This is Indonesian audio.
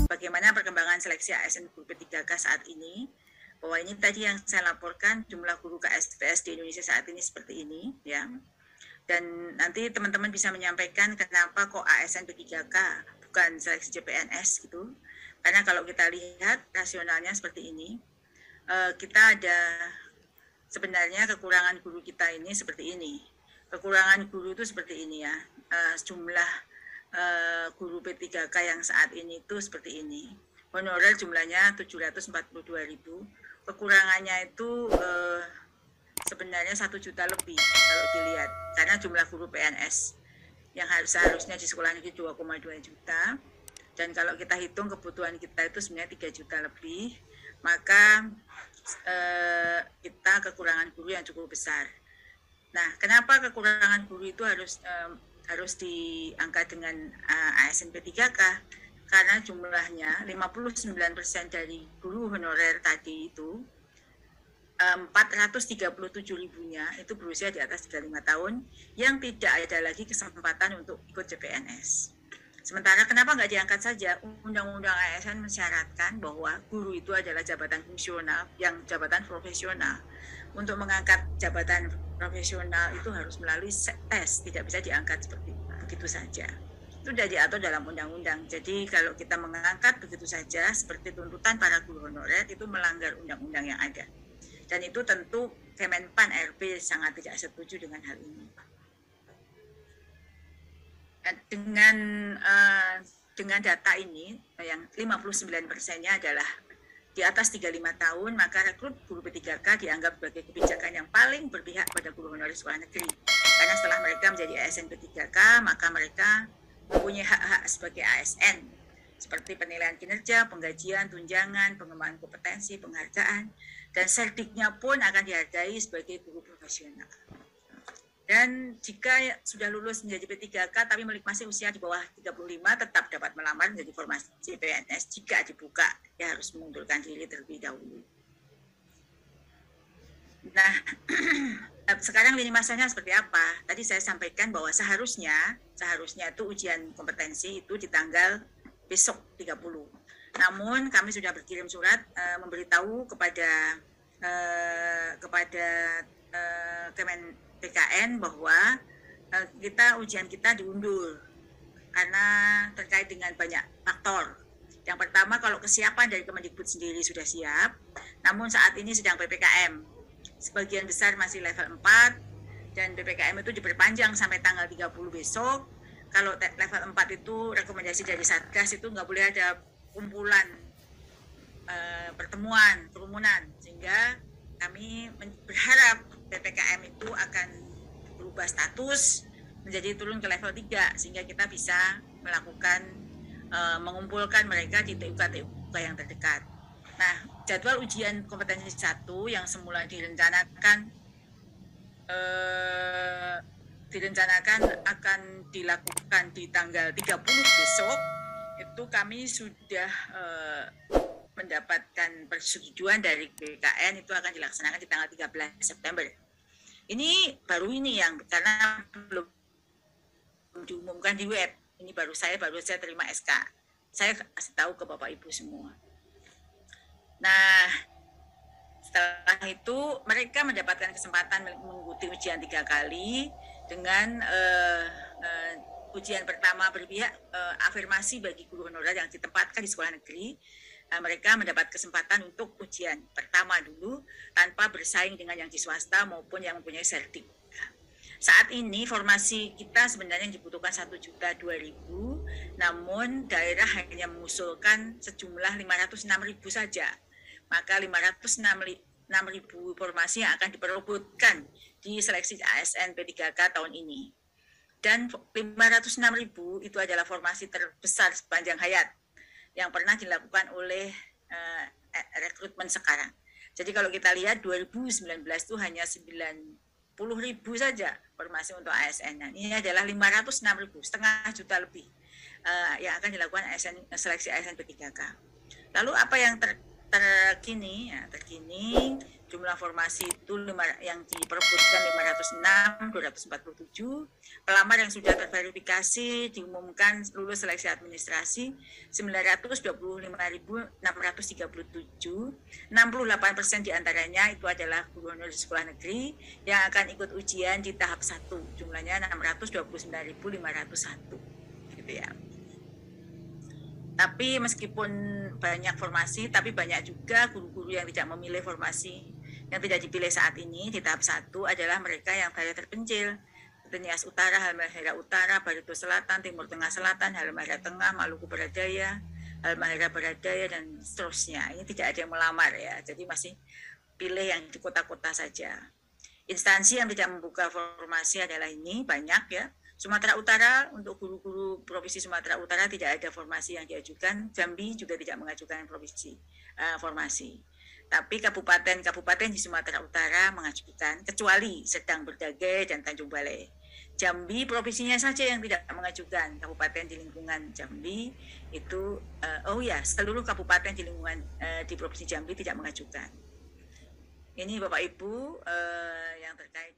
bagaimana perkembangan seleksi ASN guru P3K saat ini. Bahwa ini tadi yang saya laporkan, jumlah guru KSPS di Indonesia saat ini seperti ini, ya. Dan nanti teman-teman bisa menyampaikan kenapa kok ASN P3K bukan seleksi CPNS gitu. Karena kalau kita lihat rasionalnya seperti ini, kita ada sebenarnya kekurangan guru kita ini seperti ini. Kekurangan guru itu seperti ini ya. Jumlah guru P3K yang saat ini itu seperti ini. Honorer jumlahnya 742.000. Kekurangannya itu sebenarnya 1 juta lebih kalau dilihat. Karena jumlah guru PNS yang seharusnya di sekolah negeri 2,2 juta. Dan kalau kita hitung kebutuhan kita itu sebenarnya 3 juta lebih, maka kita kekurangan guru yang cukup besar. Nah, kenapa kekurangan guru itu harus diangkat dengan ASN P3K? Karena jumlahnya 59% dari guru honorer tadi itu 437.000-nya itu berusia di atas 35 tahun yang tidak ada lagi kesempatan untuk ikut CPNS. Sementara kenapa nggak diangkat saja? Undang-undang ASN mensyaratkan bahwa guru itu adalah jabatan fungsional, yang jabatan profesional. Untuk mengangkat jabatan profesional itu harus melalui tes, tidak bisa diangkat seperti begitu saja. Itu sudah diatur dalam undang-undang. Jadi kalau kita mengangkat begitu saja seperti tuntutan para guru honorer itu melanggar undang-undang yang ada. Dan itu tentu Kemenpan RB sangat tidak setuju dengan hal ini. Dengan data ini yang 59%-nya adalah di atas 35 tahun, maka rekrut guru P3K dianggap sebagai kebijakan yang paling berpihak pada guru honorer sekolah negeri. Karena setelah mereka menjadi ASN P3K, maka mereka mempunyai hak-hak sebagai ASN, seperti penilaian kinerja, penggajian, tunjangan, pengembangan kompetensi, penghargaan, dan serdiknya pun akan dihargai sebagai guru profesional. Dan jika sudah lulus menjadi P3K tapi masih usia di bawah 35, tetap dapat melamar menjadi formasi PNS. Jika dibuka, ya harus mengundurkan diri terlebih dahulu. Nah, sekarang lini masanya seperti apa? Tadi saya sampaikan bahwa seharusnya itu ujian kompetensi itu di tanggal besok 30. Namun kami sudah berkirim surat memberitahu kepada Kemen PKN bahwa ujian kita diundur karena terkait dengan banyak faktor. Yang pertama, kalau kesiapan dari Kemendikbud sendiri sudah siap, namun saat ini sedang PPKM. Sebagian besar masih level 4 dan PPKM itu diperpanjang sampai tanggal 30 besok. Kalau level 4 itu rekomendasi dari Satgas itu nggak boleh ada kumpulan pertemuan, kerumunan, sehingga kami berharap PPKM itu akan berubah status menjadi turun ke level 3 sehingga kita bisa melakukan mengumpulkan mereka di TUK yang terdekat. Nah, jadwal ujian kompetensi 1 yang semula direncanakan akan dilakukan di tanggal 30 besok, itu kami sudah mendapatkan persetujuan dari BKN itu akan dilaksanakan di tanggal 13 September. Ini baru ini yang karena belum diumumkan di web. Ini baru saya terima SK. Saya kasih tahu ke Bapak Ibu semua. Nah, setelah itu mereka mendapatkan kesempatan mengikuti ujian 3 kali dengan ujian pertama berpihak afirmasi bagi guru honorer yang ditempatkan di sekolah negeri. Mereka mendapat kesempatan untuk ujian pertama dulu tanpa bersaing dengan yang di swasta maupun yang mempunyai serdik. Saat ini formasi kita sebenarnya dibutuhkan 1.200.000, namun daerah hanya mengusulkan sejumlah 506.000 saja. Maka 506.000 formasi yang akan diperebutkan di seleksi ASN P3K tahun ini. Dan 506.000 itu adalah formasi terbesar sepanjang hayat yang pernah dilakukan oleh rekrutmen sekarang. Jadi kalau kita lihat 2019 itu hanya 90.000 saja formasi untuk ASN. Nah, ini adalah 506.000, setengah juta lebih yang akan dilakukan seleksi ASN P3K. Lalu apa yang terkini jumlah formasi itu yang diperebutkan 506, 247. Pelamar yang sudah terverifikasi diumumkan lulus seleksi administrasi 925.637. 68% diantaranya itu adalah guru honorer di sekolah negeri yang akan ikut ujian di tahap 1. Jumlahnya 629.501. Gitu ya. Tapi meskipun banyak formasi, tapi banyak juga guru-guru yang tidak memilih formasi. Yang tidak dipilih saat ini di tahap 1 adalah mereka yang daerah terpencil, Nias Utara, Halmahera Utara, Barito Selatan, Timur Tengah Selatan, Halmahera Tengah, Maluku Barat Daya, Halmahera Barat Daya, dan seterusnya. Ini tidak ada yang melamar ya, jadi masih pilih yang di kota-kota saja. Instansi yang tidak membuka formasi adalah ini, banyak ya. Sumatera Utara, untuk guru-guru Provinsi Sumatera Utara tidak ada formasi yang diajukan. Jambi juga tidak mengajukan formasi. Tapi kabupaten-kabupaten di Sumatera Utara mengajukan, kecuali Sedang, Berdagai, dan Tanjung Balai. Jambi provinsinya saja yang tidak mengajukan. Kabupaten di lingkungan Jambi itu, seluruh kabupaten di lingkungan di Provinsi Jambi tidak mengajukan. Ini Bapak Ibu yang terkait